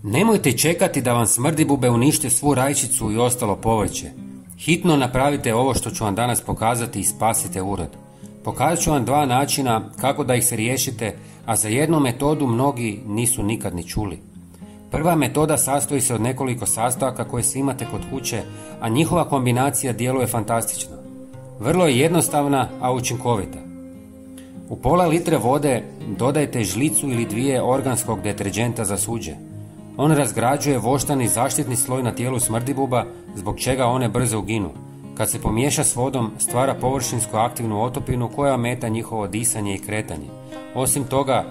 Nemojte čekati da vam smrdibube unište svu rajčicu i ostalo povrće. Hitno napravite ovo što ću vam danas pokazati i spasite urod. Pokazat ću vam 2 načina kako da ih se riješite, a za jednu metodu mnogi nisu nikad ni čuli. Prva metoda sastoji se od nekoliko sastojaka koje svi imate kod kuće, a njihova kombinacija djeluje fantastično. Vrlo je jednostavna, a učinkovita. U pola litre vode dodajte žlicu ili 2 organskog deterdženta za suđe. On razgrađuje voštani zaštitni sloj na tijelu smrdibuba, zbog čega one brzo uginu. Kad se pomiješa s vodom, stvara površinsku aktivnu otopinu koja ometa njihovo disanje i kretanje. Osim toga,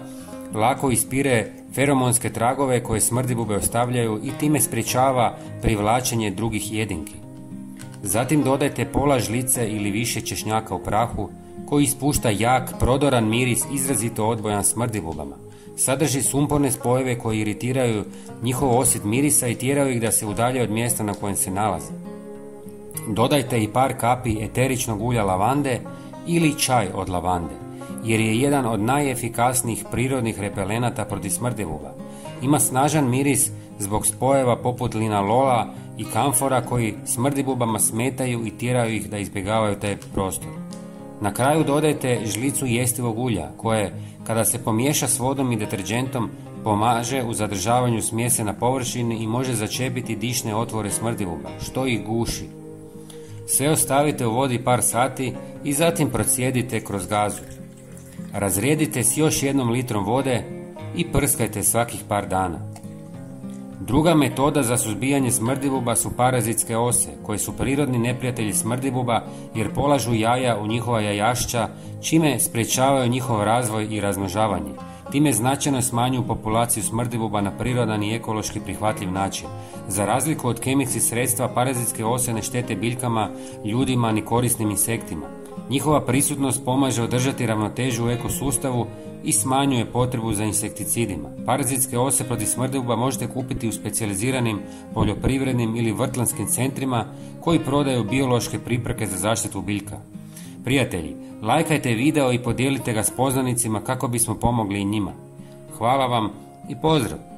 lako ispire feromonske tragove koje smrdibube ostavljaju i time sprječava privlačenje drugih jedinki. Zatim dodajte pola žlice ili više češnjaka u prahu koji ispušta jak, prodoran miris izrazito odbojan smrdibubama. Sadrži sumporne spojeve koji iritiraju njihov osjet mirisa i tjeraju ih da se udalje od mjesta na kojem se nalaze. Dodajte i par kapi eteričnog ulja lavande ili čaj od lavande, jer je jedan od najefikasnijih prirodnih repelenata protiv smrdibuba. Ima snažan miris zbog spojeva poput linalola i kamfora koji smrdibubama smetaju i tjeraju ih da izbjegavaju taj prostor. Na kraju dodajte žlicu jestivog ulja koje, kada se pomiješa s vodom i deterdžentom, pomaže u zadržavanju smjese na površini i može začepiti dišne otvore smrdibuba, što ih guši. Sve ostavite u vodi par sati i zatim procijedite kroz gazu. Razrijedite s još 1 litrom vode i prskajte svakih par dana. Druga metoda za suzbijanje smrdibuba su parazitske ose, koje su prirodni neprijatelji smrdibuba jer polažu jaja u njihova jajašća, čime sprječavaju njihov razvoj i razmnožavanje. Time značajno smanjuju populaciju smrdibuba na prirodan i ekološki prihvatljiv način. Za razliku od kemijskih sredstva, parazitske ose ne štete biljkama, ljudima ni korisnim insektima. Njihova prisutnost pomaže održati ravnotežu u ekosustavu i smanjuje potrebu za insekticidima. Parazitske ose protiv smrdibuba možete kupiti u specijaliziranim poljoprivrednim ili vrtlanskim centrima koji prodaju biološke pripravke za zaštitu biljka. Prijatelji, lajkajte video i podijelite ga s poznanicima kako bismo pomogli i njima. Hvala vam i pozdrav!